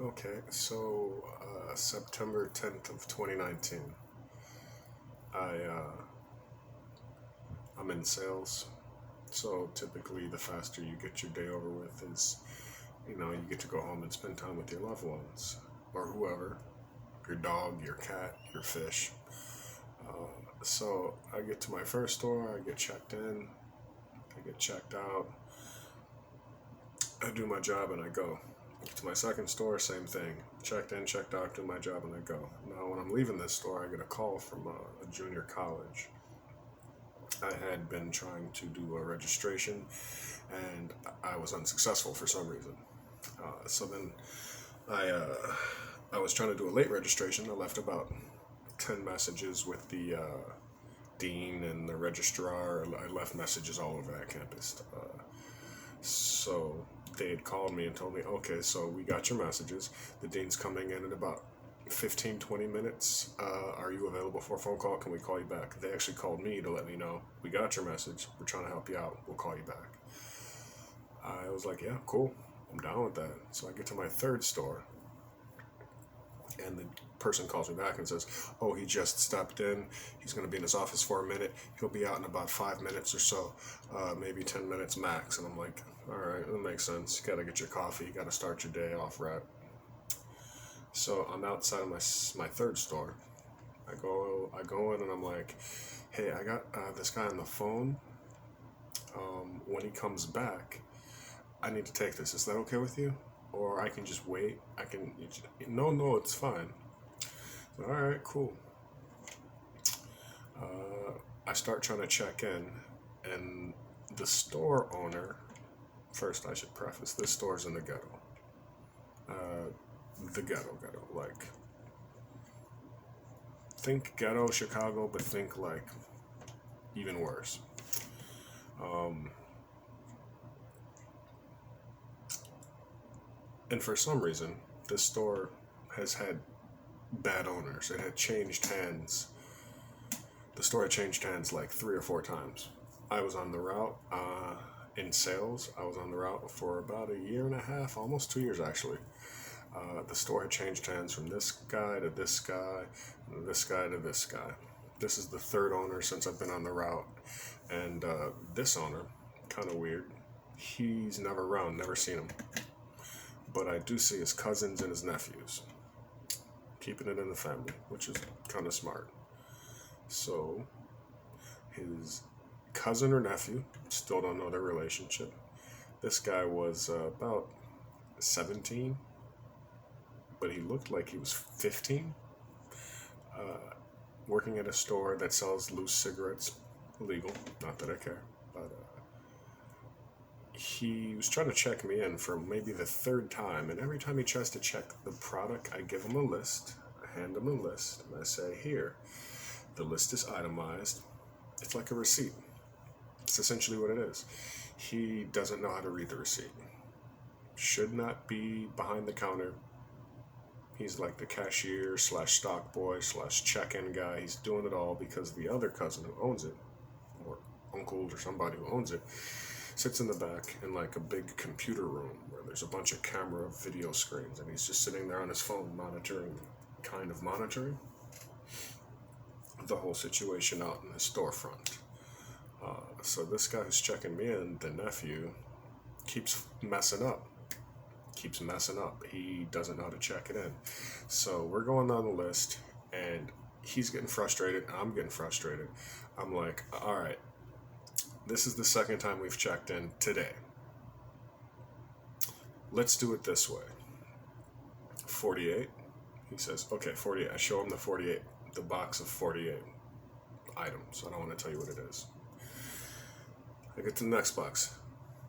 Okay, so September 10th of 2019, I'm in sales. So typically, the faster you get your day over with is, you get to go home and spend time with your loved ones or whoever, your dog, your cat, your fish. So I get to my first store, I get checked in, I get checked out, I do my job, and I go. To my second store, same thing. Checked in, checked out, do my job, and I go. Now, when I'm leaving this store, I get a call from a junior college. I had been trying to do a registration, and I was unsuccessful for some reason. So then I uh, I was trying to do a late registration. I left about 10 messages with the dean and the registrar. I left messages all over that campus. So they had called me and told me, okay, so we got your messages. The dean's coming in about 15, 20 minutes. Are you available for a phone call? Can we call you back? They actually called me to let me know, we got your message. We're trying to help you out. We'll call you back. I was like, yeah, cool. I'm down with that. So I get to my third store, and the person calls me back and says, oh, he just stepped in. He's going to be in his office for a minute. He'll be out in about 5 minutes or so, maybe 10 minutes max. And I'm like, all right, that makes sense. You got to get your coffee. You got to start your day off right. So I'm outside of my third store. I go in and I'm like, hey, I got this guy on the phone. When he comes back, I need to take this. Is that okay with you? Or I can just wait. I can. No, it's fine. All right, cool. I start trying to check in, and the store owner. First, I should preface this store's in the ghetto. The ghetto, like think ghetto Chicago, but think like even worse. Um, and for some reason, this store has had bad owners. It had changed hands. The store had changed hands like 3 or 4 times. I was on the route in sales. I was on the route for about a year and a half, almost 2 years actually. The store had changed hands from this guy to this guy, and this guy to this guy. This is the third owner since I've been on the route, and this owner, kind of weird. He's never around, never seen him, but I do see his cousins and his nephews, keeping it in the family, which is kind of smart. So his cousin or nephew, still don't know their relationship. This guy was about 17, but he looked like he was 15, working at a store that sells loose cigarettes, illegal, not that I care, but he was trying to check me in for maybe the third time, and every time he tries to check the product, I give him a list, I hand him a list, and I say, here, the list is itemized. It's like a receipt. It's essentially what it is. He doesn't know how to read the receipt. Should not be behind the counter. He's like the cashier slash stock boy slash check-in guy. He's doing it all because the other cousin who owns it, or uncle or somebody who owns it, sits in the back in like a big computer room where there's a bunch of camera video screens, and he's just sitting there on his phone monitoring the whole situation out in the storefront. So this guy who's checking me in, the nephew, keeps messing up. He doesn't know how to check it in. So we're going down the list, and he's getting frustrated. I'm getting frustrated. I'm like, all right, this is the second time we've checked in today. Let's do it this way. 48. He says, okay, 48. I show him the 48, the box of 48 items. I don't want to tell you what it is. I get to the next box.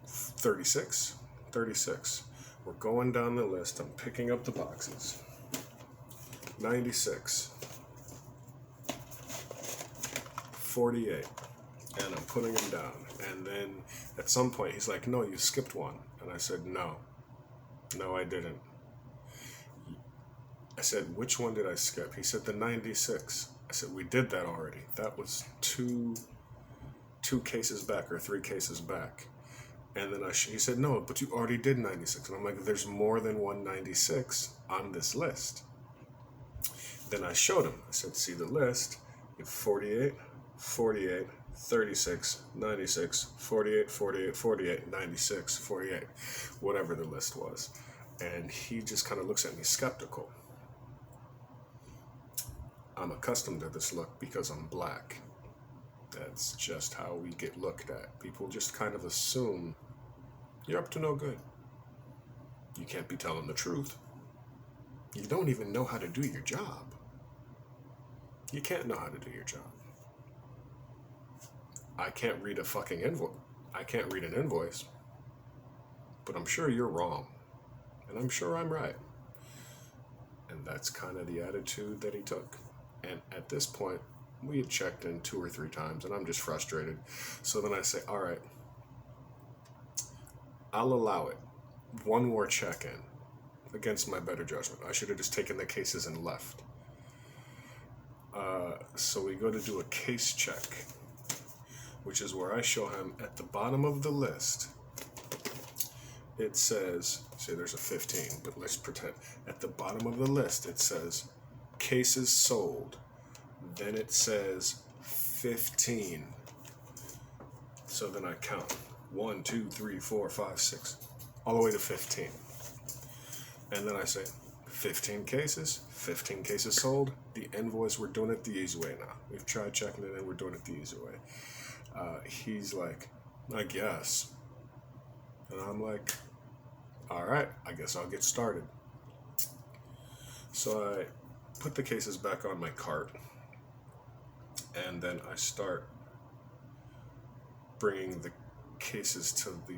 36. 36. We're going down the list. I'm picking up the boxes. 96. 48. And I'm putting them down. And then at some point he's like, no, you skipped one. And I said, no. No, I didn't. I said, which one did I skip? He said, the 96. I said, we did that already. That was two cases back or 3 cases back. And then he said, no, but you already did 96. And I'm like, there's more than 196 on this list. Then I showed him. I said, see the list. You have 48, 48, 36, 96, 48, 48, 48, 96, 48, whatever the list was. And he just kind of looks at me skeptical. I'm accustomed to this look because I'm black. That's just how we get looked at. People just kind of assume you're up to no good. You can't be telling the truth. You don't even know how to do your job. You can't know how to do your job. I can't read a fucking invoice. I can't read an invoice. But I'm sure you're wrong. And I'm sure I'm right. And that's kind of the attitude that he took. And at this point, we had checked in 2 or 3 times, and I'm just frustrated. So then I say, all right, I'll allow it. One more check-in against my better judgment. I should have just taken the cases and left. So we go to do a case check, which is where I show him at the bottom of the list, it says, say there's a 15, but let's pretend. At the bottom of the list, it says cases sold. Then it says 15. So then I count 1, 2, 3, 4, 5, 6, all the way to 15. And then I say 15 cases sold. The invoice, we're doing it the easy way now. We've tried checking it and we're doing it the easy way. He's like, I guess. And I'm like, all right, I guess I'll get started. So I put the cases back on my cart. And then I start bringing the cases to the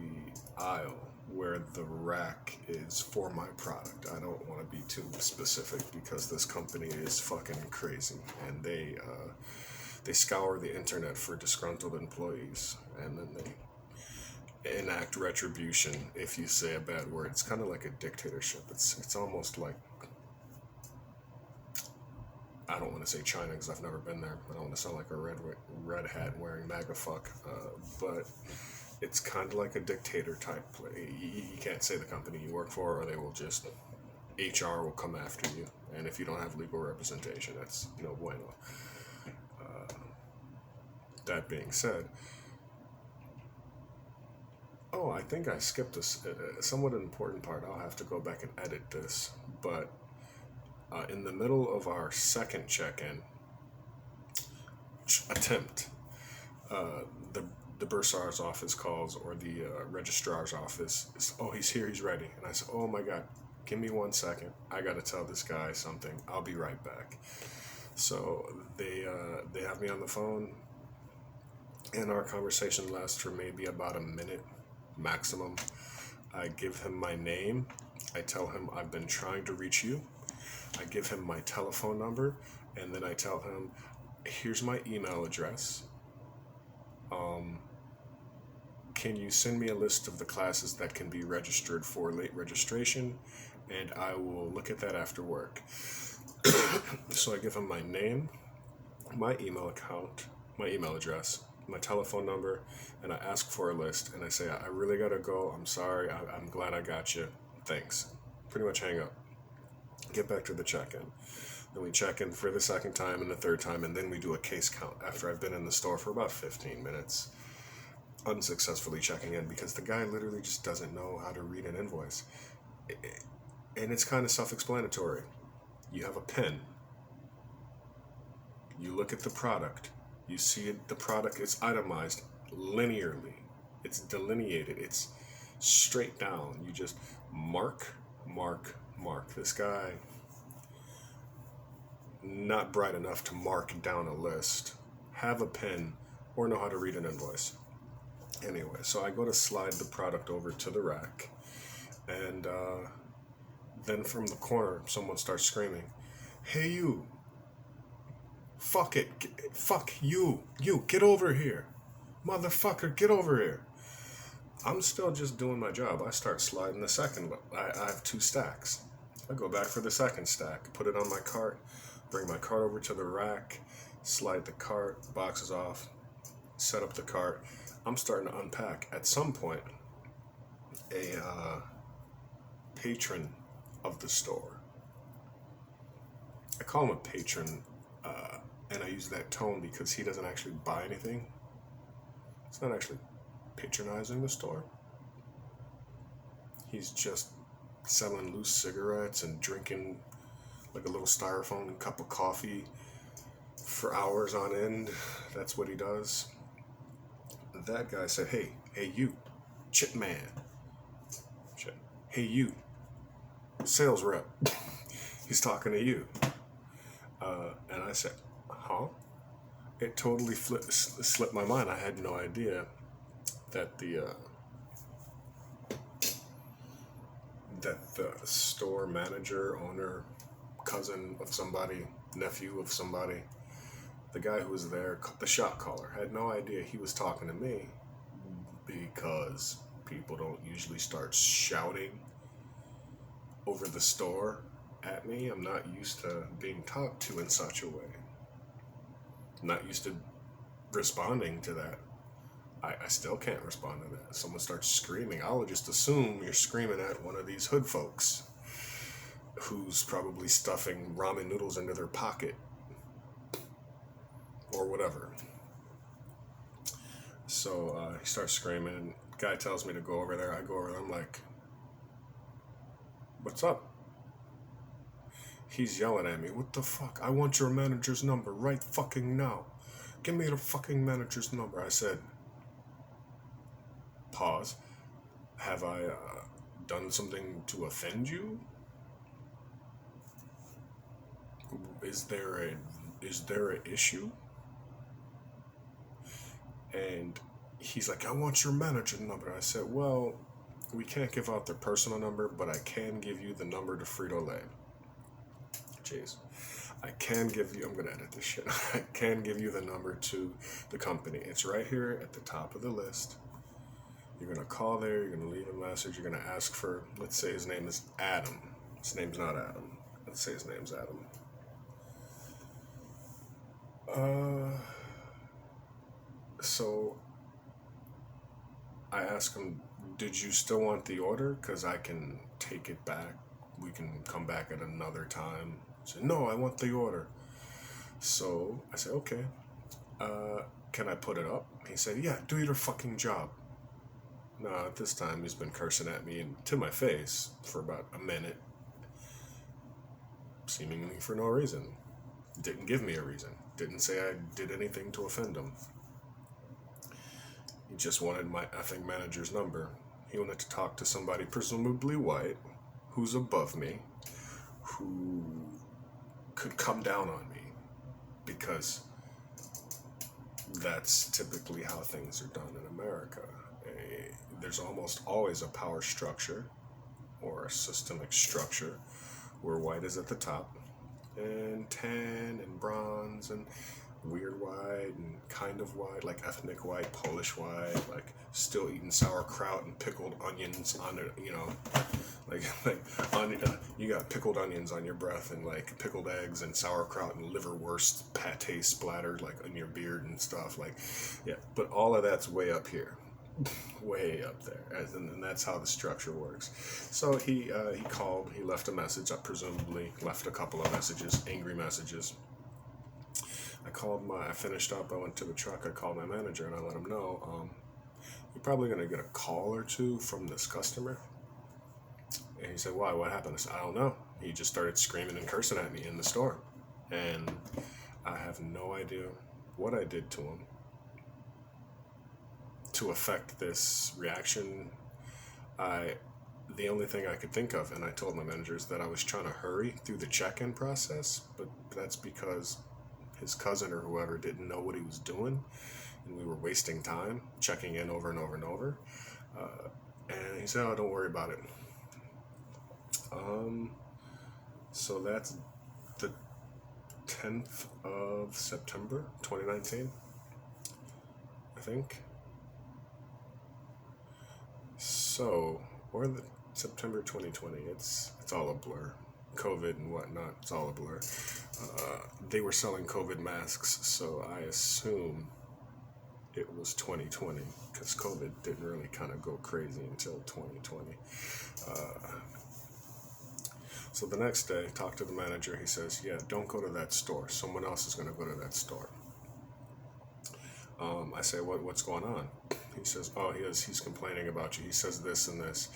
aisle where the rack is for my product. I don't want to be too specific because this company is fucking crazy, and they scour the internet for disgruntled employees, and then they enact retribution if you say a bad word. It's kind of like a dictatorship. It's almost like, I don't want to say China because I've never been there. I don't want to sound like a red hat wearing MAGA fuck, but it's kind of like a dictator type play. You can't say the company you work for, or they will just, HR will come after you. And if you don't have legal representation, that's no bueno. That being said, I think I skipped a somewhat important part. I'll have to go back and edit this, but in the middle of our second check-in attempt, the bursar's office calls, or the registrar's office. He's here, he's ready. And I said, oh my God, give me 1 second. I got to tell this guy something. I'll be right back. So they have me on the phone, and our conversation lasts for maybe about a minute maximum. I give him my name. I tell him I've been trying to reach you. I give him my telephone number, and then I tell him, here's my email address. Can you send me a list of the classes that can be registered for late registration, and I will look at that after work. So I give him my name, my email account, my email address, my telephone number, and I ask for a list, and I say, I really gotta go, I'm sorry, I'm glad I got you, thanks. Pretty much hang up. Get back to the check-in. Then we check in for the second time and the third time, and then we do a case count after I've been in the store for about 15 minutes, unsuccessfully checking in because the guy literally just doesn't know how to read an invoice. And it's kind of self-explanatory. You have a pen. You look at the product. You see it, the product is itemized linearly. It's delineated. It's straight down. You just mark, mark, mark. This guy, not bright enough to mark down a list, have a pen, or know how to read an invoice. Anyway, so I go to slide the product over to the rack, and then from the corner, someone starts screaming, hey you, fuck you, get over here, motherfucker, get over here. I'm still just doing my job. I start sliding the second, I have 2 stacks. I go back for the second stack, put it on my cart, bring my cart over to the rack, slide the cart, boxes off, set up the cart. I'm starting to unpack. At some point, a patron of the store. I call him a patron, and I use that tone because he doesn't actually buy anything. He's not actually patronizing the store. He's just selling loose cigarettes and drinking like a little styrofoam cup of coffee for hours on end. That's what he does. That guy said, hey you, chip man. Hey you, sales rep. He's talking to you. And I said, huh? It totally slipped my mind. I had no idea that the store manager, owner, cousin of somebody, nephew of somebody, the guy who was there, the shot caller, had no idea he was talking to me, because people don't usually start shouting over the store at me. I'm not used to being talked to in such a way. I'm not used to responding to that. I still can't respond to that. Someone starts screaming, I'll just assume you're screaming at one of these hood folks who's probably stuffing ramen noodles into their pocket or whatever. So he starts screaming. Guy tells me to go over there. I go over there. I'm like, what's up? He's yelling at me. What the fuck? I want your manager's number right fucking now. Give me the fucking manager's number. I said, pause. Have I done something to offend you? Is there an issue? And he's like, I want your manager number. I said, well, we can't give out their personal number, but I can give you the number to Frito-Lay. Jeez. I can give you, I'm going to edit this shit. I can give you the number to the company. It's right here at the top of the list. You're going to call there. You're going to leave a message. You're going to ask for, let's say his name is Adam. His name's not Adam. Let's say his name's Adam. So I asked him, did you still want the order? Because I can take it back. We can come back at another time. He said, no, I want the order. So I said, okay. Can I put it up? He said, yeah, do your fucking job. Now, at this time, he's been cursing at me and to my face for about a minute, seemingly for no reason. Didn't give me a reason. Didn't say I did anything to offend him. He just wanted my effing manager's number. He wanted to talk to somebody, presumably white, who's above me, who could come down on me, because that's typically how things are done in America. There's almost always a power structure or a systemic structure where white is at the top, and tan and bronze and weird white and kind of white, like ethnic white, Polish white, like still eating sauerkraut and pickled onions on it, you know, like you got pickled onions on your breath and like pickled eggs and sauerkraut and liverwurst pate splattered like on your beard and stuff, like, yeah, but all of that's way up here. Way up there, and that's how the structure works. So he called, he left a message. I presumably left a couple of messages, angry messages. I finished up, I went to the truck, I called my manager and I let him know, you're probably going to get a call or two from this customer. And he said, why, what happened? I said, I don't know. He just started screaming and cursing at me in the store. And I have no idea what I did to him to affect this reaction. The only thing I could think of, and I told my manager, is that I was trying to hurry through the check-in process, but that's because his cousin or whoever didn't know what he was doing, and we were wasting time checking in over and over and over. And he said, oh, don't worry about it. So that's the 10th of September, 2019, I think. So, or the September 2020, it's all a blur. COVID and whatnot, it's all a blur. They were selling COVID masks, so I assume it was 2020, because COVID didn't really kind of go crazy until 2020. So the next day, talk to the manager. He says, yeah, don't go to that store. Someone else is going to go to that store. I say, what's going on? He says, oh, he's complaining about you. He says this and this.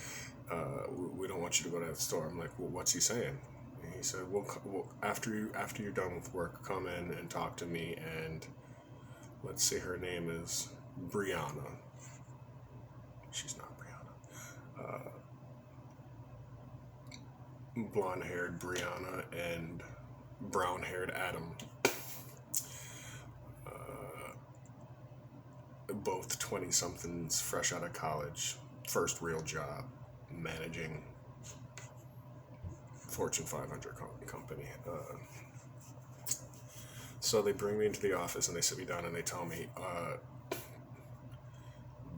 We don't want you to go to that store. I'm like, well, what's he saying? And he said, well, after you're done with work, come in and talk to me. And let's say her name is Brianna. She's not Brianna. Blonde-haired Brianna and brown-haired Adam. Both 20-somethings fresh out of college, first real job, managing Fortune 500 company. So they bring me into the office and they sit me down and they tell me,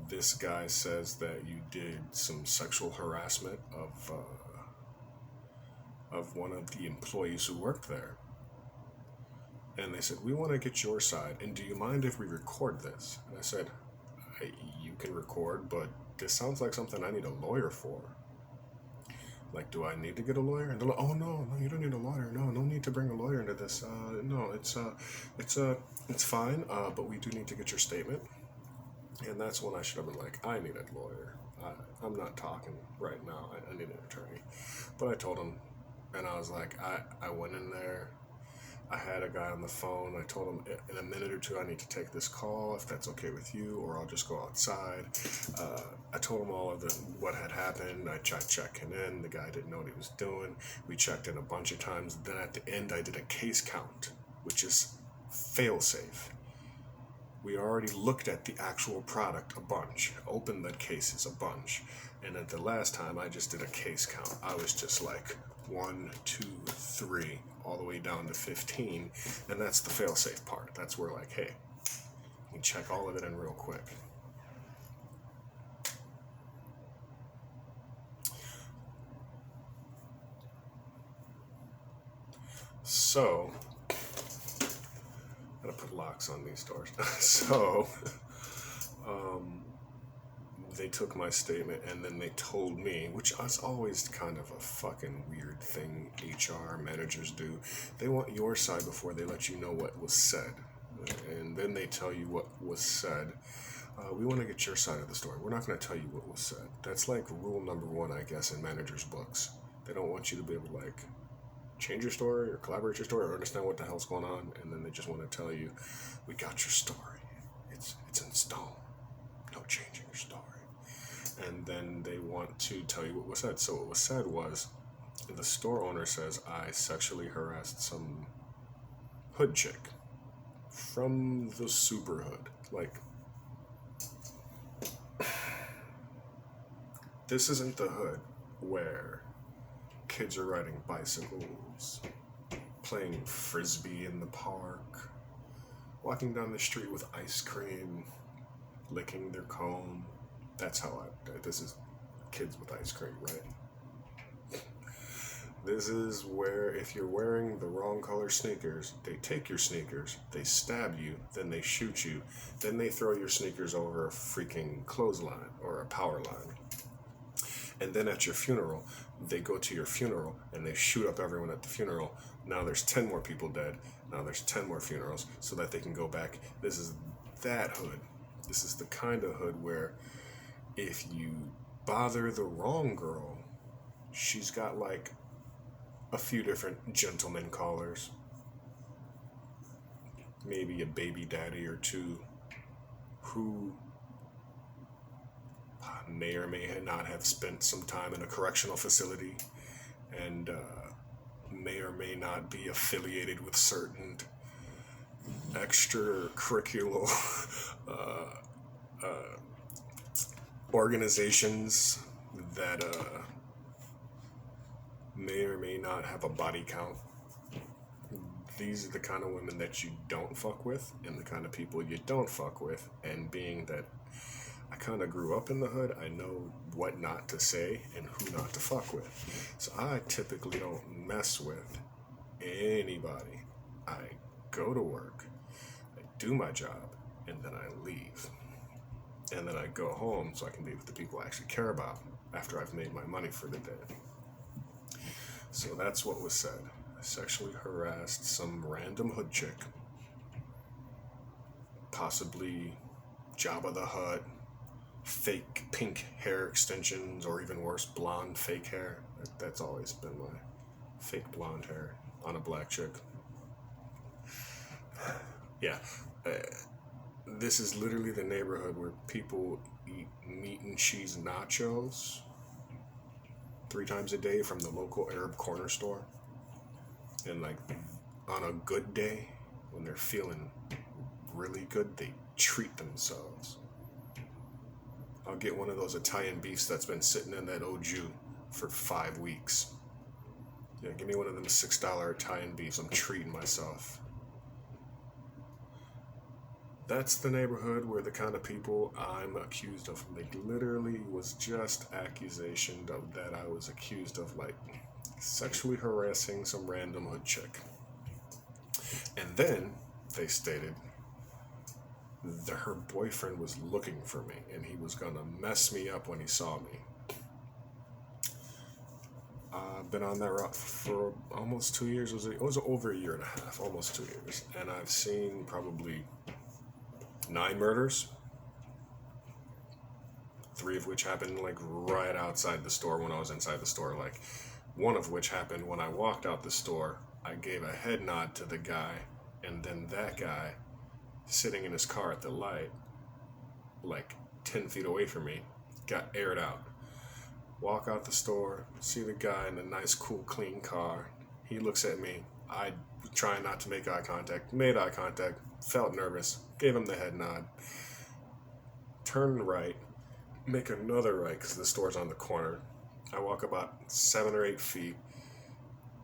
this guy says that you did some sexual harassment of one of the employees who worked there. And they said, we want to get your side, and do you mind if we record this? And I said, you can record, but this sounds like something I need a lawyer for. Like, do I need to get a lawyer? And they're like, oh, no, you don't need a lawyer. No need to bring a lawyer into this. No, it's fine, but we do need to get your statement. And that's when I should have been like, I need a lawyer. I'm not talking right now. I need an attorney. But I told him, and I was like, I went in there. I had a guy on the phone. I told him in a minute or two I need to take this call, if that's okay with you, or I'll just go outside. I told him all of what had happened. I tried checking in. The guy didn't know what he was doing. We checked in a bunch of times. Then at the end I did a case count, which is fail-safe. We already looked at the actual product a bunch, opened the cases a bunch, and at the last time I just did a case count. I was just like 1, 2, 3, all the way down to 15, and that's the fail-safe part. That's where like, hey, we check all of it in real quick. So, gotta put locks on these doors. So, they took my statement and then they told me, which is always kind of a fucking weird thing HR managers do. They want your side before they let you know what was said. And then they tell you what was said. We want to get your side of the story. We're not going to tell you what was said. That's like rule number 1, I guess, in managers' books. They don't want you to be able to like change your story or collaborate your story or understand what the hell's going on. And then they just want to tell you, we got your story. It's in stone. No changing your story. And then they want to tell you what was said. So what was said was, the store owner says I sexually harassed some hood chick from the super hood. Like, this isn't the hood where kids are riding bicycles, playing frisbee in the park, walking down the street with ice cream, licking their cone. That's how this is kids with ice cream, right? This is where if you're wearing the wrong color sneakers, they take your sneakers, they stab you, then they shoot you, then they throw your sneakers over a freaking clothesline or a power line. And then at your funeral, they go to your funeral and they shoot up everyone at the funeral. Now there's 10 more people dead. Now there's 10 more funerals so that they can go back. This is that hood. This is the kind of hood where if you bother the wrong girl, she's got like a few different gentleman callers. Maybe a baby daddy or two who may or may not have spent some time in a correctional facility and may or may not be affiliated with certain extracurricular organizations that may or may not have a body count. These are the kind of women that you don't fuck with and the kind of people you don't fuck with. And being that I kind of grew up in the hood, I know what not to say and who not to fuck with. So I typically don't mess with anybody. I go to work, I do my job, and then I leave. And then I go home so I can be with the people I actually care about after I've made my money for the day. So that's what was said. I sexually harassed some random hood chick. Possibly Jabba the Hutt, fake pink hair extensions, or even worse, blonde fake hair. That's always been my fake blonde hair on a black chick. Yeah. This is literally the neighborhood where people eat meat and cheese nachos 3 times a day from the local Arab corner store. And like on a good day, when they're feeling really good, they treat themselves. I'll get one of those Italian beefs that's been sitting in that au jus for 5 weeks. Yeah, give me one of them $6 Italian beefs. I'm treating myself. That's the neighborhood where the kind of people I'm accused of, like, literally was just accusation of that I was accused of, like, sexually harassing some random hood chick. And then they stated that her boyfriend was looking for me and he was gonna mess me up when he saw me. I've been on that route for almost 2 years. It was over a year and a half, almost 2 years. And I've seen probably 9 murders, 3 of which happened like right outside the store when I was inside the store. Like, one of which happened when I walked out the store. I gave a head nod to the guy, and then that guy, sitting in his car at the light, like 10 feet away from me, got aired out. Walk out the store, see the guy in a nice, cool, clean car. He looks at me. I try not to make eye contact. Made eye contact. Felt nervous. Gave him the head nod. Turned right. Make another right because the store's on the corner. I walk about 7 or 8 feet.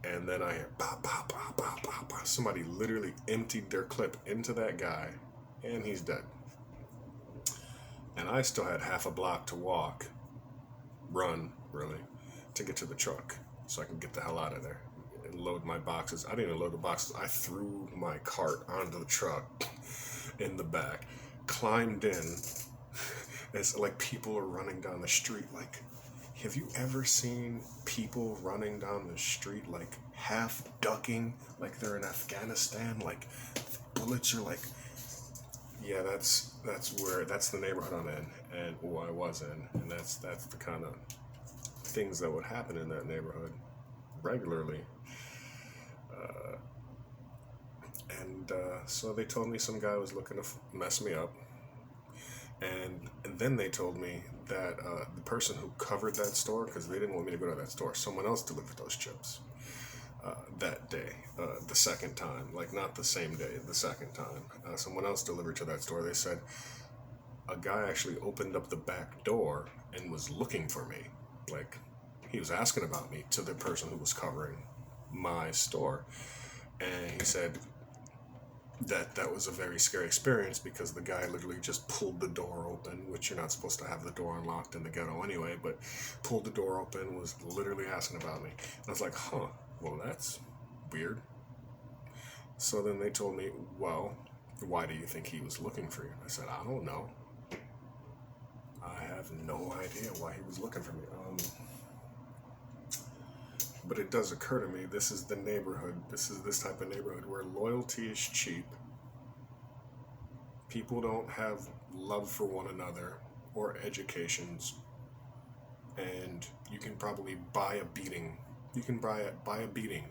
And then I hear pop, pop, pop, pop, pop, pop. Somebody literally emptied their clip into that guy. And he's dead. And I still had half a block to walk. Run, really, to get to the truck so I can get the hell out of there and load my boxes. I didn't even load the boxes. I threw my cart onto the truck in the back, climbed in. It's like people are running down the street. Like, have you ever seen people running down the street like half ducking, like they're in Afghanistan? Like bullets are like, yeah, that's the neighborhood I'm in, and I was in, and that's the kind of things that would happen in that neighborhood regularly. So they told me some guy was looking to mess me up, and then they told me that the person who covered that store, because they didn't want me to go to that store, someone else delivered those chips that day, the second time, like not the same day, the second time. Someone else delivered to that store. They said a guy actually opened up the back door and was looking for me. Like, he was asking about me to the person who was covering my store. And he said that was a very scary experience because the guy literally just pulled the door open, which you're not supposed to have the door unlocked in the ghetto anyway, but pulled the door open, was literally asking about me. And I was like, huh, well, that's weird. So then they told me, well, why do you think he was looking for you? I said, I don't know. I have no idea why he was looking for me. But it does occur to me, this is the neighborhood, this is this type of neighborhood where loyalty is cheap. People don't have love for one another or educations. And you can probably buy a beating. You can buy a beating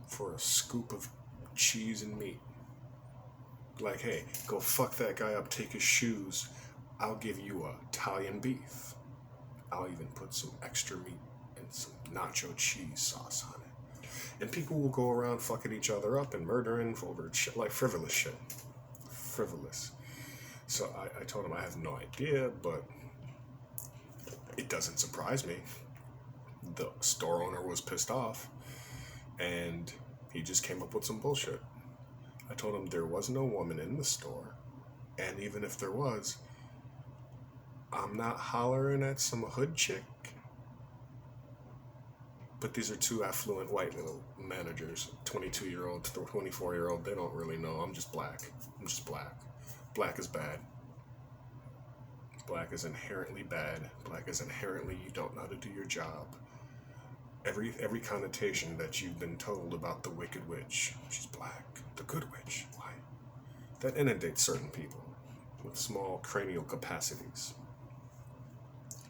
for a scoop of cheese and meat. Like, hey, go fuck that guy up, take his shoes. I'll give you a Italian beef. I'll even put some extra meat and some nacho cheese sauce on it. And people will go around fucking each other up and murdering over shit, like frivolous shit. Frivolous. So I told him I have no idea, but it doesn't surprise me. The store owner was pissed off, and he just came up with some bullshit. I told him there was no woman in the store, and even if there was, I'm not hollering at some hood chick. But these are 2 affluent white little managers, 22-year-old, 24-year-old. They don't really know. I'm just black. Black is bad. Black is inherently bad. Black is inherently you don't know how to do your job. Every connotation that you've been told about the Wicked Witch, she's black, the Good Witch, why? That inundates certain people with small cranial capacities.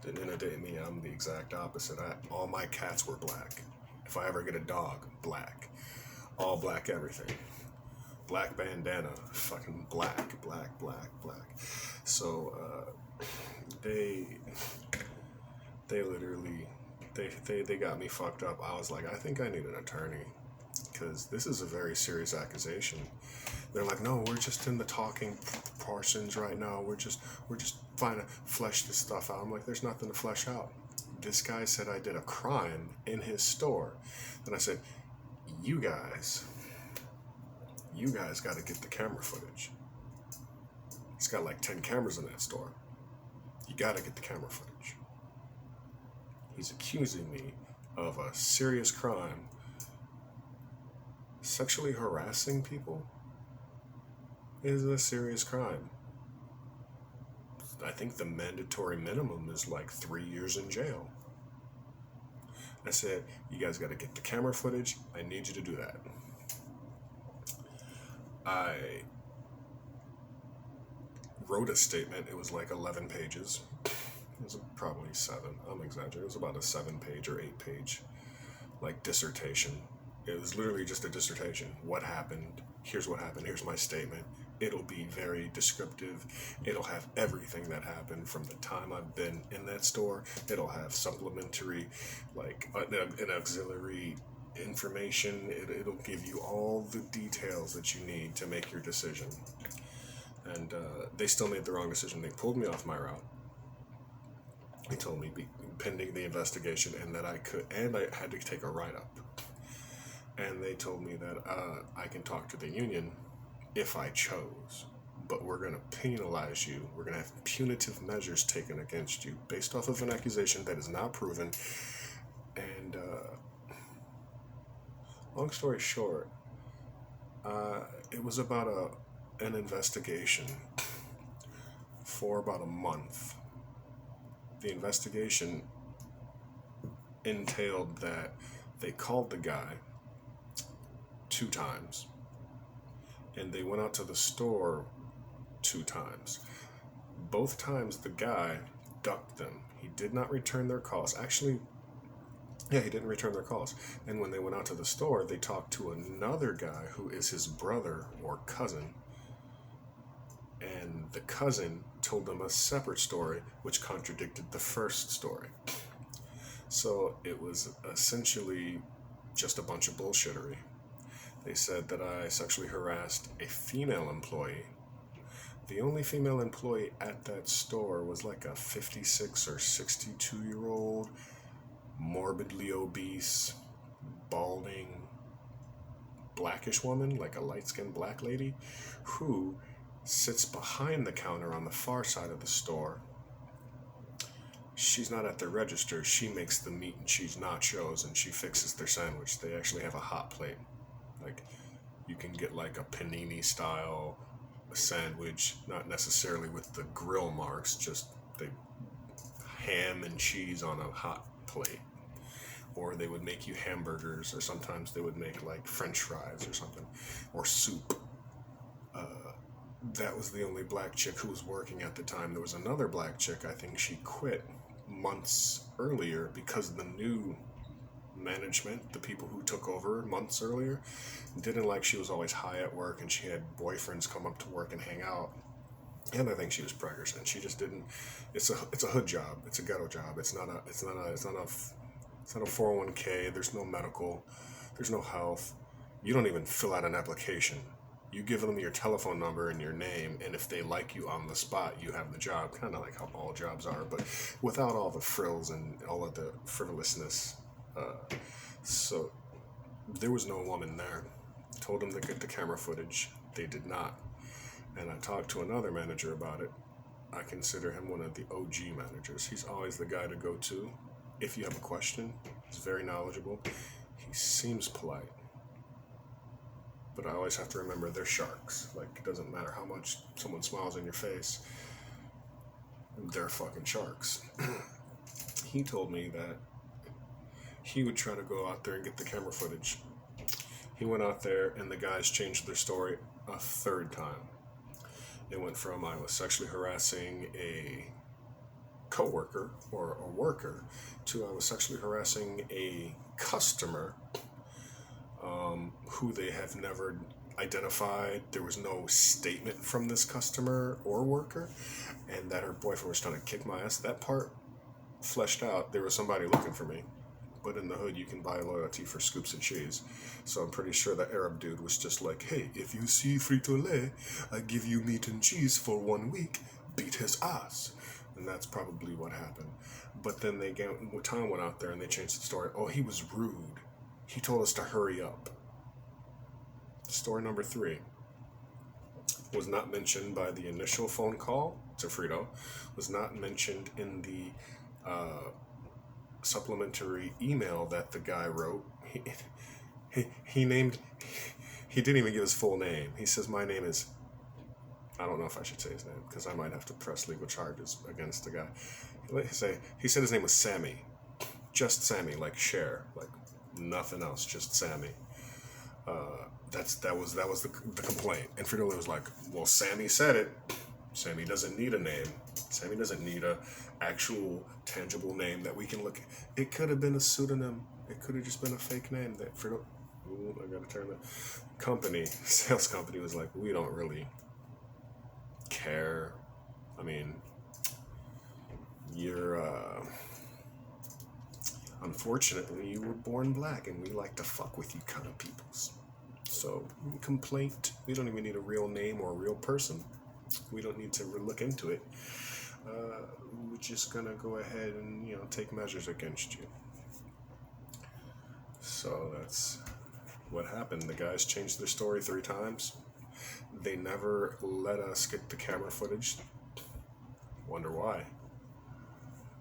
Didn't inundate me. I'm the exact opposite. All my cats were black. If I ever get a dog, black. All black everything. Black bandana, fucking black. So they literally they got me fucked up. I was like, I think I need an attorney because this is a very serious accusation. They're like, no, we're just in the talking portions right now. We're just trying to flesh this stuff out. I'm like, there's nothing to flesh out. This guy said I did a crime in his store. And I said, you guys got to get the camera footage. He's got like 10 cameras in that store. You got to get the camera footage. He's accusing me of a serious crime. Sexually harassing people is a serious crime. I think the mandatory minimum is like 3 years in jail. I said, you guys got to get the camera footage. I need you to do that. I wrote a statement. It was like 11 pages. It was probably 7. I'm exaggerating. It was about a 7-page or 8-page like dissertation. It was literally just a dissertation. What happened? Here's what happened. Here's my statement. It'll be very descriptive. It'll have everything that happened from the time I've been in that store. It'll have supplementary, like an auxiliary information. It'll give you all the details that you need to make your decision. And they still made the wrong decision. They pulled me off my route. They told me pending the investigation and that I had to take a write-up. And they told me that I can talk to the union if I chose, but we're going to penalize you. We're going to have punitive measures taken against you based off of an accusation that is not proven. And long story short, it was about an investigation for about a month. The investigation entailed that they called the guy 2 times, and they went out to the store 2 times. Both times the guy ducked them. He did not return their calls. Actually, he didn't return their calls. And when they went out to the store, they talked to another guy who is his brother or cousin. And the cousin told them a separate story, which contradicted the first story. So it was essentially just a bunch of bullshittery. They said that I sexually harassed a female employee. The only female employee at that store was like a 56 or 62-year-old, morbidly obese, balding, blackish woman, like a light-skinned black lady, who sits behind the counter on the far side of the store. She's not at the register. She makes the meat and cheese nachos and she fixes their sandwich. They actually have a hot plate. Like, you can get like a panini style sandwich, not necessarily with the grill marks, just the ham and cheese on a hot plate. Or they would make you hamburgers, or sometimes they would make like French fries or something, or soup. That was the only black chick who was working at the time. There was another black chick, I think she quit months earlier because the new management, the people who took over months earlier, didn't like she was always high at work and she had boyfriends come up to work and hang out. And I think she was preggers, and she just didn't. It's a hood job. It's a ghetto job. It's not a 401k. There's no medical. There's no health. You don't even fill out an application. You give them your telephone number and your name, and if they like you on the spot, you have the job. Kind of like how all jobs are, but without all the frills and all of the frivolousness. So there was no woman there. Told them to get the camera footage. They did not. And I talked to another manager about it. I consider him one of the OG managers. He's always the guy to go to if you have a question. He's very knowledgeable. He seems polite. But I always have to remember they're sharks. Like, it doesn't matter how much someone smiles in your face, they're fucking sharks. He told me that he would try to go out there and get the camera footage. He went out there and the guys changed their story a third time. It went from I was sexually harassing a coworker or a worker to I was sexually harassing a customer who they have never identified. There was no statement from this customer or worker, and that her boyfriend was trying to kick my ass. That part fleshed out. There was somebody looking for me, but in the hood you can buy loyalty for scoops of cheese. So I'm pretty sure the Arab dude was just like, hey, if you see Frito-Lay, I give you meat and cheese for 1 week, beat his ass. And that's probably what happened. But then Tom went out there and they changed the story. Oh, he was rude. He told us to hurry up. Story number 3 was not mentioned by the initial phone call to Frito, was not mentioned in the supplementary email that the guy wrote. He named, he didn't even give his full name. He says, my name is, I don't know if I should say his name because I might have to press legal charges against the guy. He said his name was Sammy. Just Sammy, like Cher, like nothing else, just Sammy. That was the complaint. And Frito was like, well, Sammy said it. Sammy doesn't need a name. Sammy doesn't need a actual tangible name that we can look at. It could have been a pseudonym. It could have just been a fake name that Frito. Ooh, I gotta turn the sales company was like, we don't really care. I mean, you're unfortunately you were born black and we like to fuck with you kind of peoples. So complaint, we don't even need a real name or a real person. We don't need to look into it. We're just gonna go ahead and take measures against you. So that's what happened. The guys changed their story 3 times. They never let us get the camera footage. Wonder why.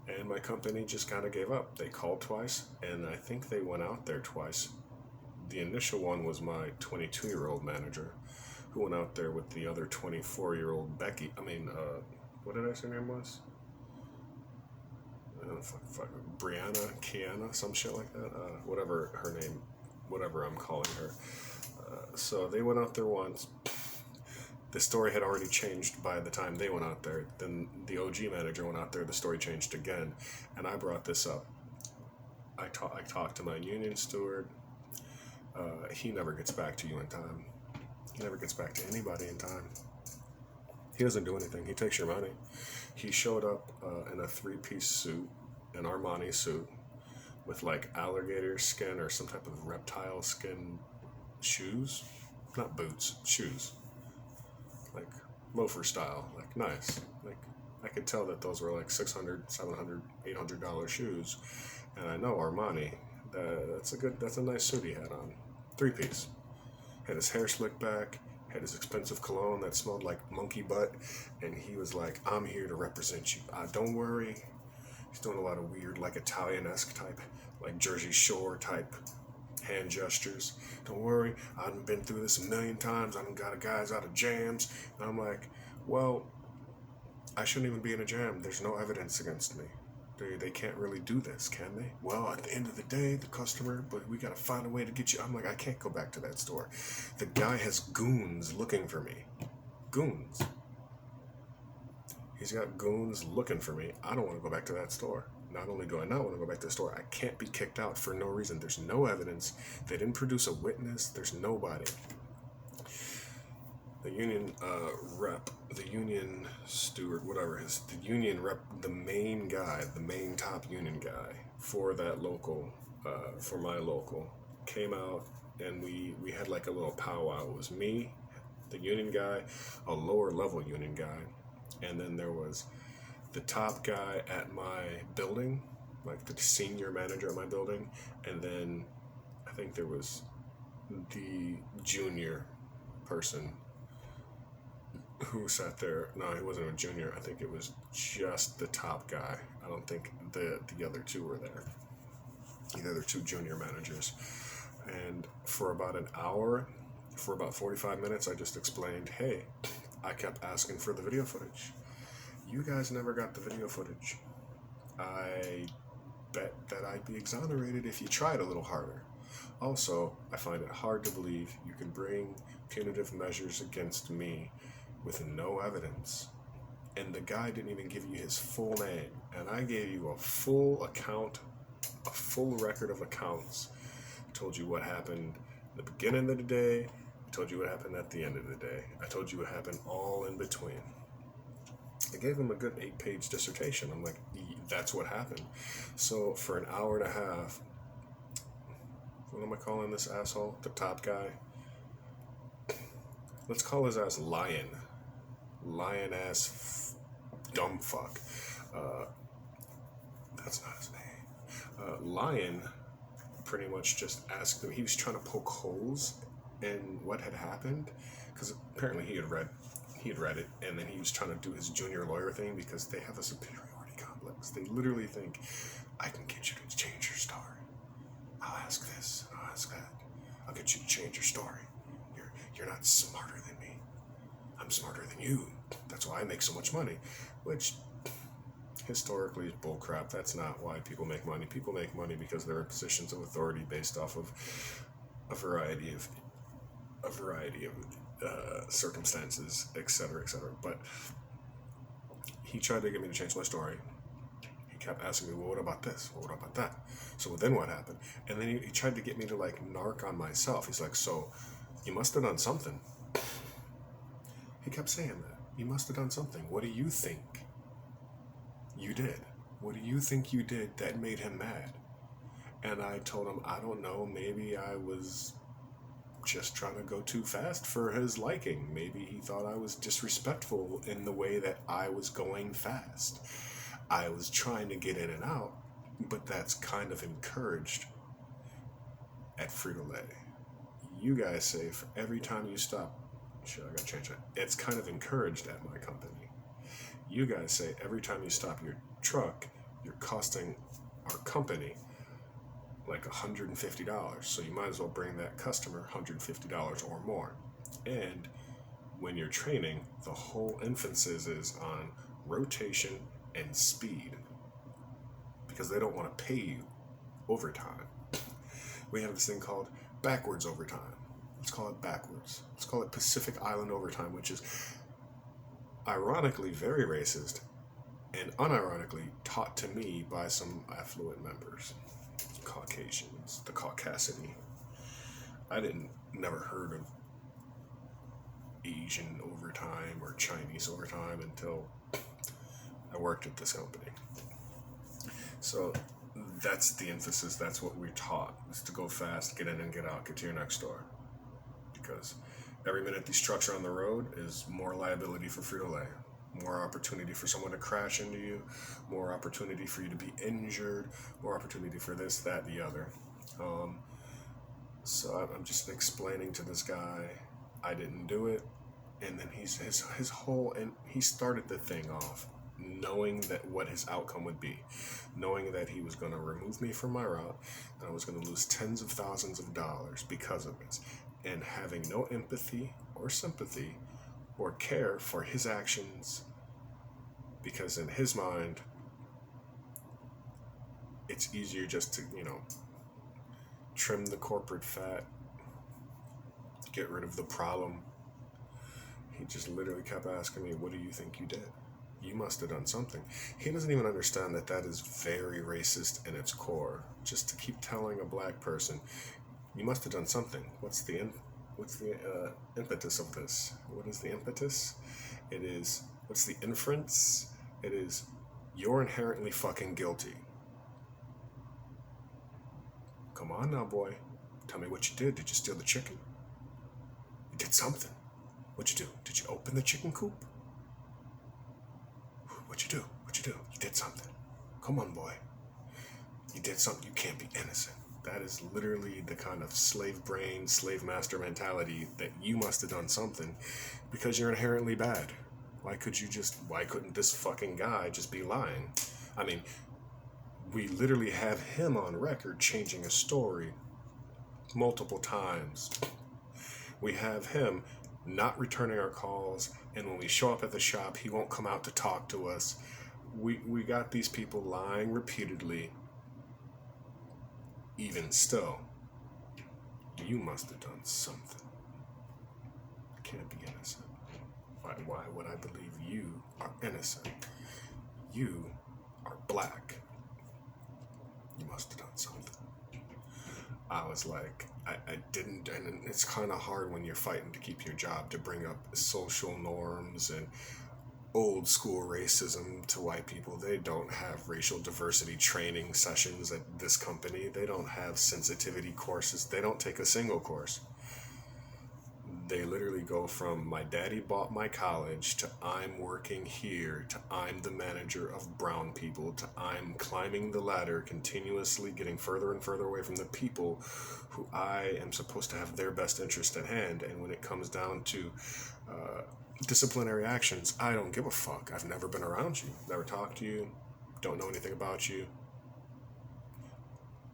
And my company just kind of gave up. They called twice, and I think they went out there twice. The initial one was my 22-year-old manager, who went out there with the other 24-year-old Becky. What did I say her name was? Brianna, Kiana, some shit like that. Whatever her name, whatever I'm calling her. So they went out there once. The story had already changed by the time they went out there. Then the OG manager went out there, the story changed again. And I brought this up. I talked to my union steward. He never gets back to you in time. He never gets back to anybody in time. He doesn't do anything. He takes your money. He showed up in a 3-piece suit, an Armani suit, with like alligator skin or some type of reptile skin shoes. Not boots, shoes. Like loafer style, like nice. Like I could tell that those were like $600, $700, $800 shoes. And I know Armani, that's a nice suit he had on. 3-piece. Had his hair slicked back, had his expensive cologne that smelled like monkey butt, and he was like, I'm here to represent you. Don't worry. He's doing a lot of weird, like Italian-esque type, like Jersey Shore type hand gestures. Don't worry, I've been through this a million times. I done got guys out of jams. And I'm like, well, I shouldn't even be in a jam. There's no evidence against me. They can't really do this, can they? Well, at the end of the day, the customer, but we gotta find a way to get you. I'm like, I can't go back to that store. The guy has goons looking for me. Goons. He's got goons looking for me. I don't want to go back to that store. Not only do I not want to go back to the store, I can't be kicked out for no reason. There's no evidence. They didn't produce a witness. There's nobody. The union rep, the union steward, whatever, the union rep, the main guy, the main top union guy for that local, for my local, came out and we had like a little powwow. It was me, the union guy, a lower level union guy, and then there was the top guy at my building, like the senior manager at my building, and then I think there was the junior person who sat there. No, he wasn't a junior. I think it was just the top guy. I don't think the other two were there. The other 2 junior managers. And for about an hour, For about 45 minutes, I just explained, hey, I kept asking for the video footage. You guys never got the video footage. I bet that I'd be exonerated if you tried a little harder. Also, I find it hard to believe you can bring punitive measures against me with no evidence. And the guy didn't even give you his full name. And I gave you a full account, a full record of accounts. I told you what happened in the beginning of the day. I told you what happened at the end of the day. I told you what happened all in between. I gave him a good 8-page dissertation. I'm like, that's what happened. So for an hour and a half, what am I calling this asshole? The top guy? Let's call his ass Lion. Lion ass dumb fuck. That's not his name. Lion pretty much just asked him, he was trying to poke holes in what had happened, because apparently he had read it, and then he was trying to do his junior lawyer thing because they have a superiority complex. They literally think, I can get you to change your story. I'll ask this, I'll ask that. I'll get you to change your story. You're not smarter than me. I'm smarter than you. That's why I make so much money. Which, historically, is bullcrap. That's not why people make money. People make money because they're in positions of authority based off of a variety of circumstances, etc., etc. But he tried to get me to change my story. He kept asking me, well, what about this? Well, what about that? So then what happened? And then he tried to get me to like narc on myself. He's like, so you must have done something. He kept saying that. You must have done something. What do you think you did? What do you think you did that made him mad? And I told him, I don't know, maybe I was just trying to go too fast for his liking. Maybe he thought I was disrespectful in the way that I was going fast. I was trying to get in and out, but that's kind of encouraged at Frito-Lay. You guys say for every time you stop, shit, I gotta change that. It's kind of encouraged at my company. You guys say every time you stop your truck, you're costing our company like $150. So you might as well bring that customer $150 or more. And when you're training, the whole emphasis is on rotation and speed, because they don't want to pay you overtime. We have this thing called backwards overtime. Let's call it backwards. Let's call it Pacific Island overtime, which is ironically very racist and unironically taught to me by some affluent members. Caucasians, the Caucasity. I never heard of Asian overtime or Chinese overtime until I worked at this company. So that's the emphasis. That's what we're taught, is to go fast, get in and get out, get to your next door. Because every minute these trucks are on the road is more liability for Frito-Lay. More opportunity for someone to crash into you, more opportunity for you to be injured, more opportunity for this, that, the other. So I'm just explaining to this guy, I didn't do it, and then his whole, and he started the thing off knowing that what his outcome would be, knowing that he was going to remove me from my route, and I was going to lose tens of thousands of dollars because of it, and having no empathy or sympathy or care for his actions, because in his mind, it's easier just to, trim the corporate fat, get rid of the problem. He just literally kept asking me, what do you think you did? You must have done something. He doesn't even understand that that is very racist in its core. Just to keep telling a black person, you must have done something. What's the impetus of this? What is the impetus? It is, what's the inference? It is, you're inherently fucking guilty. Come on now, boy. Tell me what you did. Did you steal the chicken? You did something. What'd you do? Did you open the chicken coop? What'd you do? You did something. Come on, boy. You did something. You can't be innocent. That is literally the kind of slave brain, slave master mentality that you must have done something because you're inherently bad. Why couldn't this fucking guy just be lying? I mean, we literally have him on record changing a story multiple times We have him not returning our calls, and when we show up at the shop, he won't come out to talk to us. We got these people lying repeatedly. Even still, you must have done something. You can't be innocent. Why would I believe you are innocent? You are black. You must have done something. I was like, I didn't, and it's kind of hard when you're fighting to keep your job to bring up social norms and old school racism to white people. They don't have racial diversity training sessions at this company. They don't have sensitivity courses. They don't take a single course. They literally go from my daddy bought my college to I'm working here to I'm the manager of brown people to I'm climbing the ladder continuously getting further and further away from the people who I am supposed to have their best interest at hand. And when it comes down to disciplinary actions, I don't give a fuck. I've never been around you, never talked to you, don't know anything about you.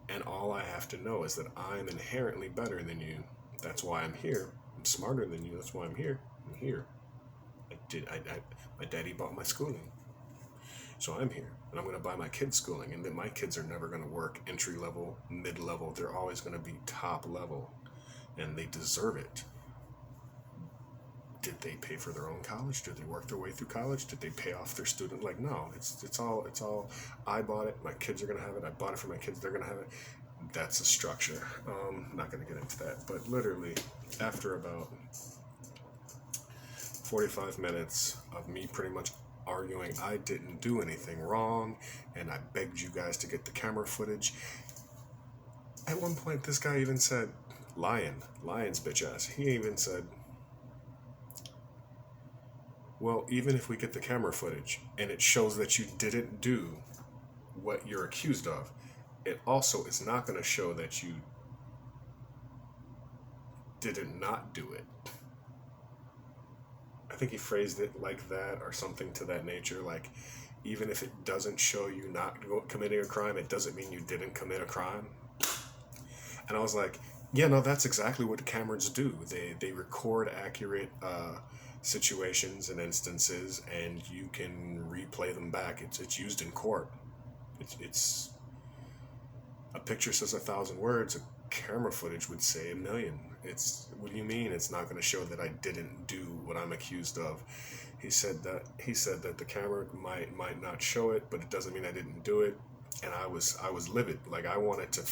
And all I have to know is that I'm inherently better than you. That's why I'm here. I'm smarter than you. That's why I'm here. I'm here. My daddy bought my schooling. So I'm here. And I'm going to buy my kids schooling. And then my kids are never going to work entry level, mid level. They're always going to be top level. And they deserve it. Did they pay for their own college? Did they work their way through college? Did they pay off their student? Like, no, it's all, I bought it. My kids are going to have it. I bought it for my kids. They're going to have it. That's a structure. Not going to get into that. But literally, after about 45 minutes of me pretty much arguing I didn't do anything wrong, and I begged you guys to get the camera footage. At one point, this guy even said, Lion's bitch ass. He even said, well, even if we get the camera footage and it shows that you didn't do what you're accused of, it also is not going to show that you didn't not do it. I think he phrased it like that or something to that nature. Like, even if it doesn't show you not committing a crime, it doesn't mean you didn't commit a crime. And I was like, yeah, no, that's exactly what the cameras do. They record accurate situations and instances, and you can replay them back. It's used in court. It's a picture says 1,000 words. A camera footage would say 1,000,000. What do you mean it's not going to show that I didn't do what I'm accused of? He said that the camera might not show it, but it doesn't mean I didn't do it. And I was livid. Like, I wanted to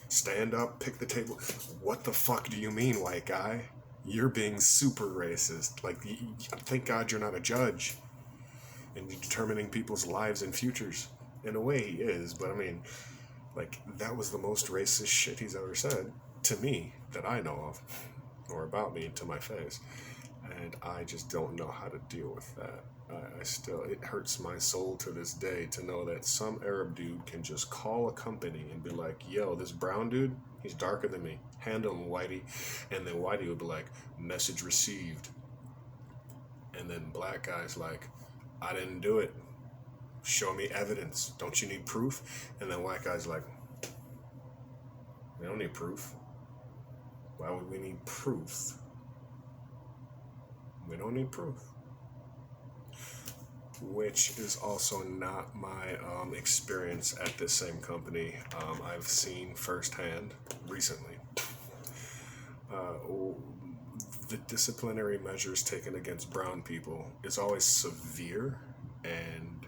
stand up, pick the table. What the fuck do you mean, white guy? You're being super racist. Like, thank God you're not a judge and you're determining people's lives and futures. In a way, he is, but I mean, like, that was the most racist shit he's ever said to me that I know of, or about me to my face. And I just don't know how to deal with that. It hurts my soul to this day to know that some Arab dude can just call a company and be like, yo, this brown dude, he's darker than me. Handle him, Whitey. And then Whitey would be like, message received. And then black guy's like, I didn't do it. Show me evidence. Don't you need proof? And then white guy's like, we don't need proof. Why would we need proof? We don't need proof. Which is also not my experience at this same company. I've seen firsthand recently the disciplinary measures taken against brown people is always severe, and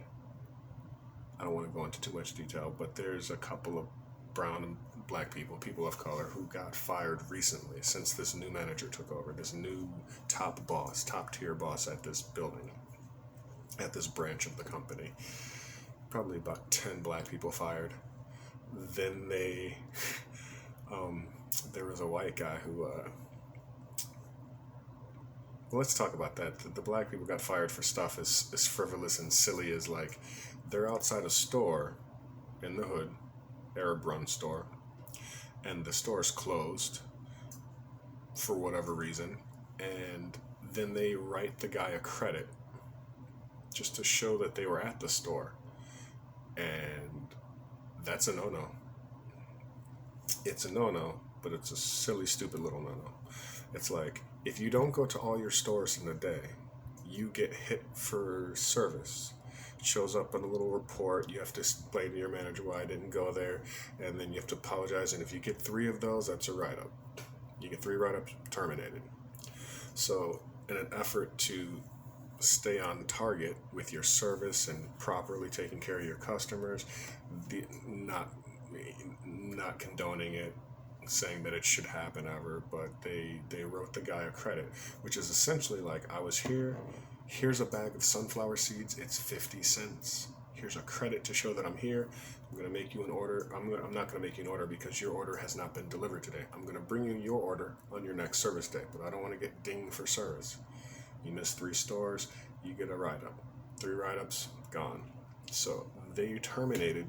I don't want to go into too much detail, but there's a couple of brown and black people of color, who got fired recently since this new manager took over, this new top tier boss at this building, at this branch of the company. Probably about 10 black people fired. Then there was a white guy who, let's talk about that. The black people got fired for stuff as frivolous and silly as, like, they're outside a store in the hood, Arab run store, and the store's closed for whatever reason, and then they write the guy a credit just to show that they were at the store. And that's a no-no. It's a no-no, but it's a silly, stupid little no-no. It's like, if you don't go to all your stores in a day, you get hit for service. It shows up in a little report. You have to explain to your manager why I didn't go there, and then you have to apologize. And if you get 3 of those, that's a write-up. You get 3 write-ups, terminated. So, in an effort to stay on target with your service and properly taking care of your customers, not condoning it, saying that it should happen ever, but they wrote the guy a credit, which is essentially like, I was here, here's a bag of sunflower seeds, it's 50 cents. Here's a credit to show that I'm here. I'm going to make you an order. I'm not going to make you an order because your order has not been delivered today. I'm going to bring you your order on your next service day, but I don't want to get dinged for service. You miss 3 stores, you get a write-up. 3 write-ups, gone. So they terminated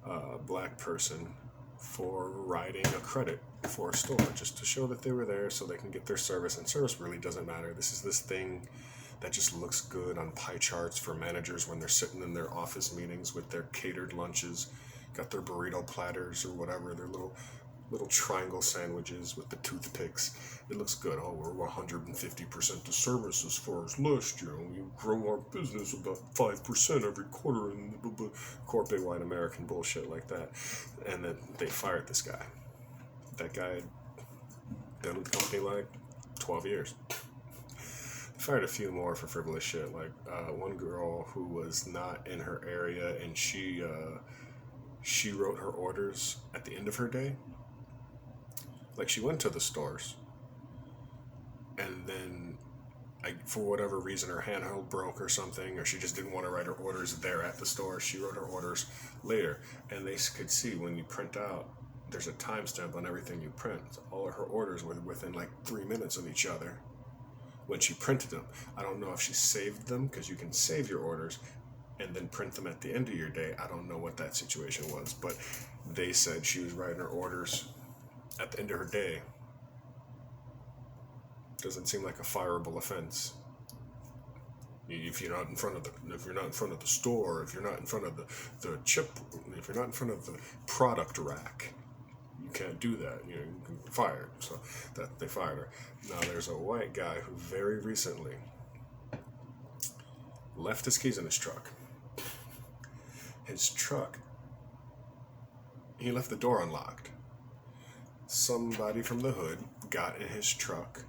a black person for writing a credit for a store, just to show that they were there so they can get their service. And service really doesn't matter. This is this thing that just looks good on pie charts for managers when they're sitting in their office meetings with their catered lunches, got their burrito platters or whatever, their little triangle sandwiches with the toothpicks. It looks good. Oh, we're 150% to service as far as last year. We grow our business about 5% every quarter, and corporate white American bullshit like that. And then they fired this guy. That guy had been with the company like 12 years. Fired a few more for frivolous shit, like one girl who was not in her area, and she wrote her orders at the end of her day. Like, she went to the stores, and then for whatever reason her handheld broke or something, or she just didn't want to write her orders there at the store. She wrote her orders later, and they could see when you print out, there's a timestamp on everything you print. So all of her orders were within like 3 minutes of each other when she printed them. I don't know if she saved them, because you can save your orders and then print them at the end of your day. I don't know what that situation was, but they said she was writing her orders at the end of her day. Doesn't seem like a fireable offense. If you're not in front of the store, if you're not in front of the chip, if you're not in front of the product rack, you can't do that. You can be fired. So that they fired her. Now there's a white guy who very recently left his keys in his truck. His truck, he left the door unlocked. Somebody from the hood got in his truck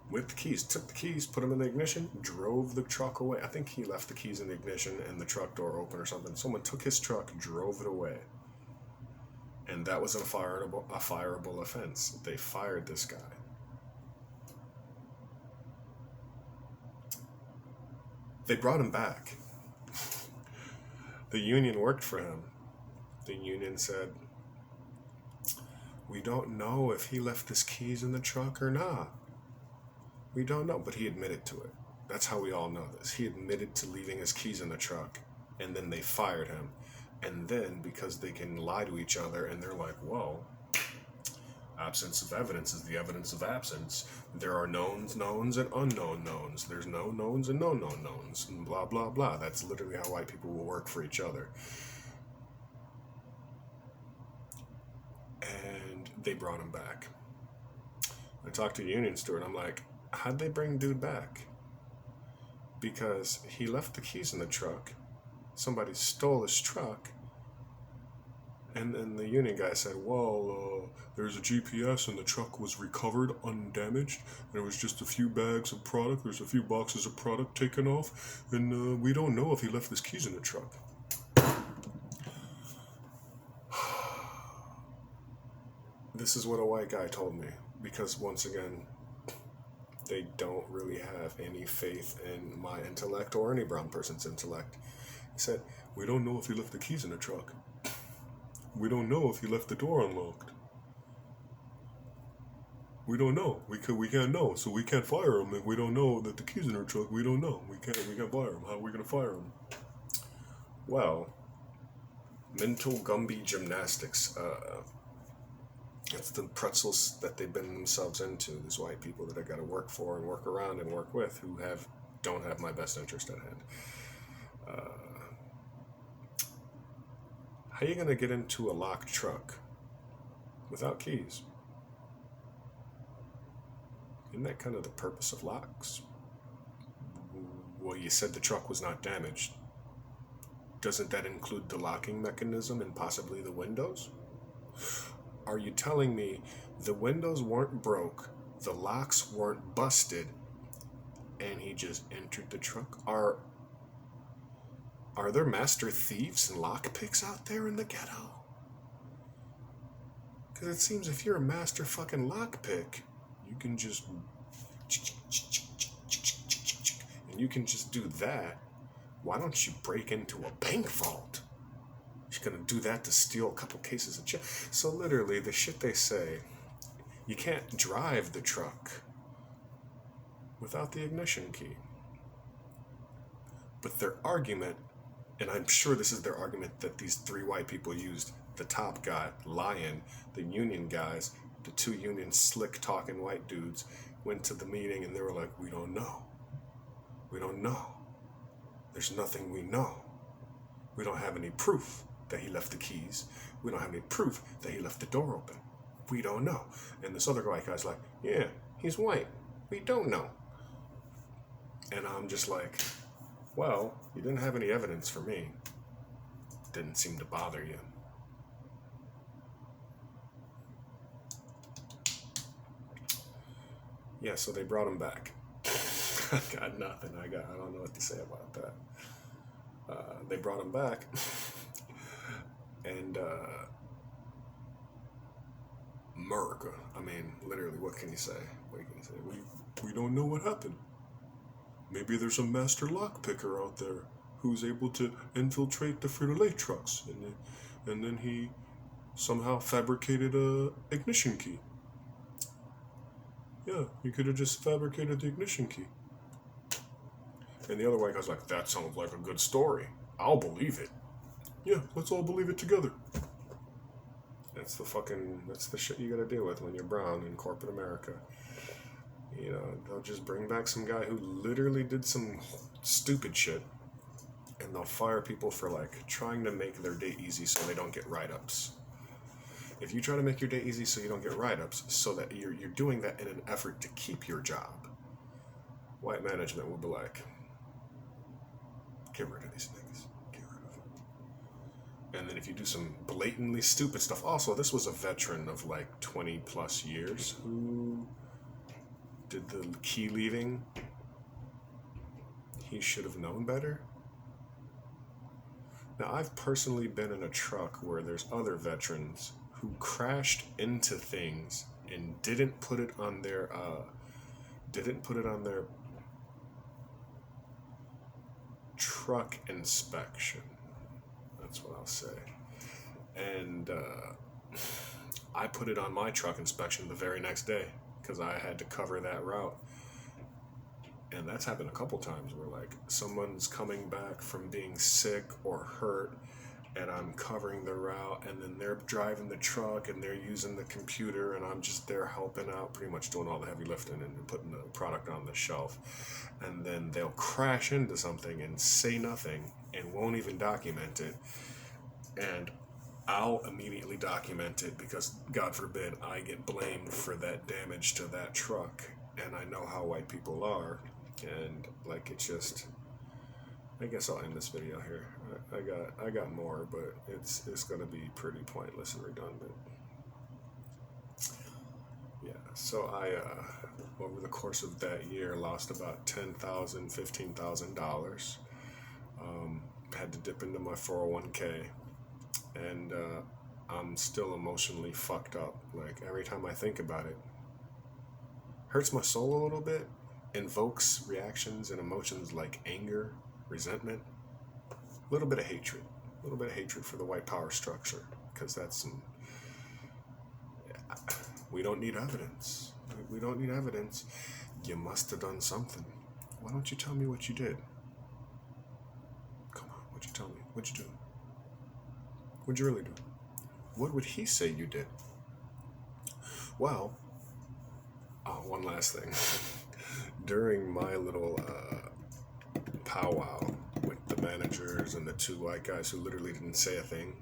with the keys, took the keys, put them in the ignition, drove the truck away. I think he left the keys in the ignition and the truck door open or something. Someone took his truck, drove it away. And that was a fireable offense. They fired this guy. They brought him back. The union worked for him. The union said, we don't know if he left his keys in the truck or not. We don't know, but he admitted to it. That's how we all know this. He admitted to leaving his keys in the truck, and then they fired him. And then, because they can lie to each other, and they're like, well, absence of evidence is the evidence of absence. There are knowns, knowns, and unknown knowns. There's no knowns and no known knowns, and blah, blah, blah. That's literally how white people will work for each other. And they brought him back. I talked to Union Steward. I'm like, how'd they bring dude back? Because he left the keys in the truck. Somebody stole his truck. And then the union guy said, well, there's a GPS and the truck was recovered undamaged. There was just a few bags of product. There's a few boxes of product taken off. And we don't know if he left his keys in the truck. This is what a white guy told me. Because once again, they don't really have any faith in my intellect or any brown person's intellect. He said, we don't know if he left the keys in the truck. We don't know if he left the door unlocked. We don't know. We can't know, so we can't fire him if we don't know that the keys in our truck. We don't know. We can't fire him. How are we gonna fire him? Well, mental Gumby gymnastics. It's the pretzels that they've been themselves into. These white people that I got to work for and work around and work with, who don't have my best interest at hand. How are you gonna get into a locked truck without keys? Isn't that kind of the purpose of locks? Well, you said the truck was not damaged. Doesn't that include the locking mechanism and possibly the windows? Are you telling me the windows weren't broke, the locks weren't busted, and he just entered the truck? Are there master thieves and lockpicks out there in the ghetto? Because it seems if you're a master fucking lockpick, you can just... and you can just do that. Why don't you break into a bank vault? You're gonna do that to steal a couple cases of chips. So literally, the shit they say, you can't drive the truck without the ignition key. But their argument, and I'm sure this is their argument that these three white people used, the top guy, Lion, the union guys, the two union slick talking white dudes, went to the meeting and they were like, we don't know. We don't know. There's nothing we know. We don't have any proof that he left the keys. We don't have any proof that he left the door open. We don't know. And this other white guy's like, yeah, he's white. We don't know. And I'm just like, well, you didn't have any evidence for me. Didn't seem to bother you. Yeah, so they brought him back. I got nothing. I don't know what to say about that. They brought him back. And America. I mean, literally, what can you say? What can you say? We don't know what happened. Maybe there's a master lockpicker out there who's able to infiltrate the Frito-Lay trucks, and then he somehow fabricated a ignition key. Yeah, you could have just fabricated the ignition key. And the other white guy's like, that sounds like a good story. I'll believe it. Yeah, let's all believe it together. That's the shit you gotta deal with when you're brown in corporate America. You know, they'll just bring back some guy who literally did some stupid shit, and they'll fire people for, like, trying to make their day easy so they don't get write-ups. If you try to make your day easy so you don't get write-ups, so that you're doing that in an effort to keep your job, white management will be like, get rid of these niggas. Get rid of them. And then if you do some blatantly stupid stuff, also, this was a veteran of like 20 plus years who did the key leaving. He should have known better. Now, I've personally been in a truck where there's other veterans who crashed into things and didn't put it on their truck inspection. That's what I'll say. And I put it on my truck inspection the very next day because I had to cover that route. And that's happened a couple times where, like, someone's coming back from being sick or hurt, and I'm covering the route, and then they're driving the truck, and they're using the computer, and I'm just there helping out, pretty much doing all the heavy lifting and putting the product on the shelf. And then they'll crash into something and say nothing and won't even document it. And I'll immediately document it because, God forbid, I get blamed for that damage to that truck. And I know how white people are. And, like, it's just... I guess I'll end this video here. I got more, but it's gonna be pretty pointless and redundant. Yeah, so I over the course of that year lost about $10,000, $15,000. Had to dip into my 401k, and I'm still emotionally fucked up. Like, every time I think about it, hurts my soul a little bit, invokes reactions and emotions like anger, resentment, a little bit of hatred for the white power structure, because that's some... We don't need evidence. We don't need evidence. You must have done something. Why don't you tell me what you did? Come on, what'd you tell me? What'd you do? What'd you really do? What would he say you did? Well, one last thing. During my little powwow with the managers and the two white guys who literally didn't say a thing,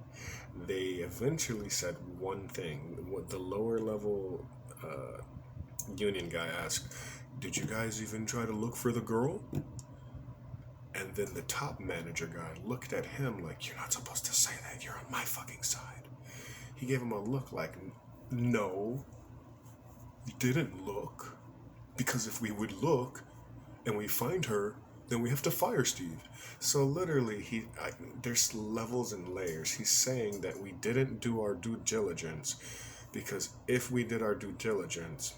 they eventually said one thing. What the lower level Union guy asked, "Did you guys even try to look for the girl?" And then the top manager guy looked at him like, "You're not supposed to say that. You're on my fucking side." He gave him a look like, "No, we didn't look. Because if we would look and we find her, then we have to fire Steve." So literally, there's levels and layers. He's saying that we didn't do our due diligence because if we did our due diligence,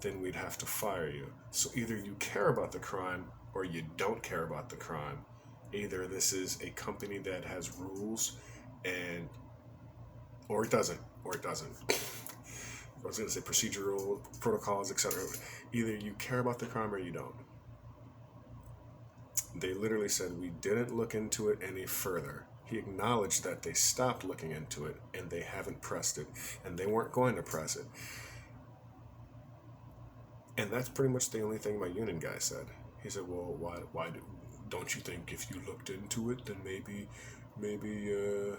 then we'd have to fire you. So either you care about the crime or you don't care about the crime. Either this is a company that has rules and or it doesn't. I was going to say procedural protocols, etc. Either you care about the crime or you don't. They literally said we didn't look into it any further. He acknowledged that they stopped looking into it and they haven't pressed it and they weren't going to press it. And that's pretty much the only thing my union guy said. He said, "Well, why don't you think if you looked into it, then maybe you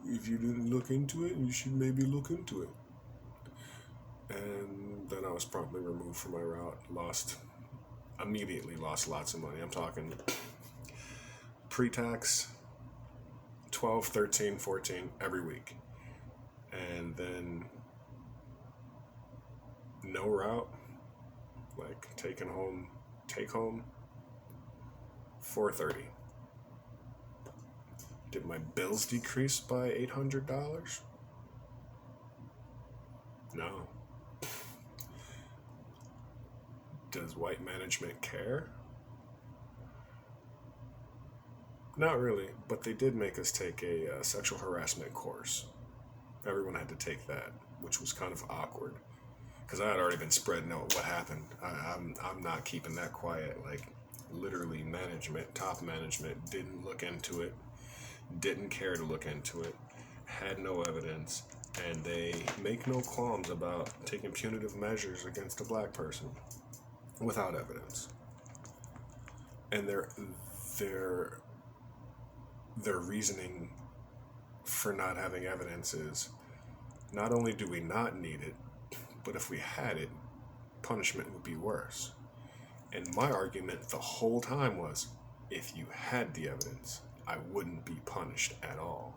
if you didn't look into it, you should maybe look into it." And then I was promptly removed from my route. Immediately lost lots of money. I'm talking pre-tax 12, 13, 14 every week. And then no route, like take home $430. Did my bills decrease by $800? No. Does white management care? Not really, but they did make us take a sexual harassment course. Everyone had to take that, which was kind of awkward because I had already been spreading out what happened. I'm not keeping that quiet. Like literally, top management, didn't look into it, didn't care to look into it, had no evidence, and they make no qualms about taking punitive measures against a black person without evidence. And their reasoning for not having evidence is not only do we not need it, but if we had it, punishment would be worse. And my argument the whole time was, if you had the evidence, I wouldn't be punished at all.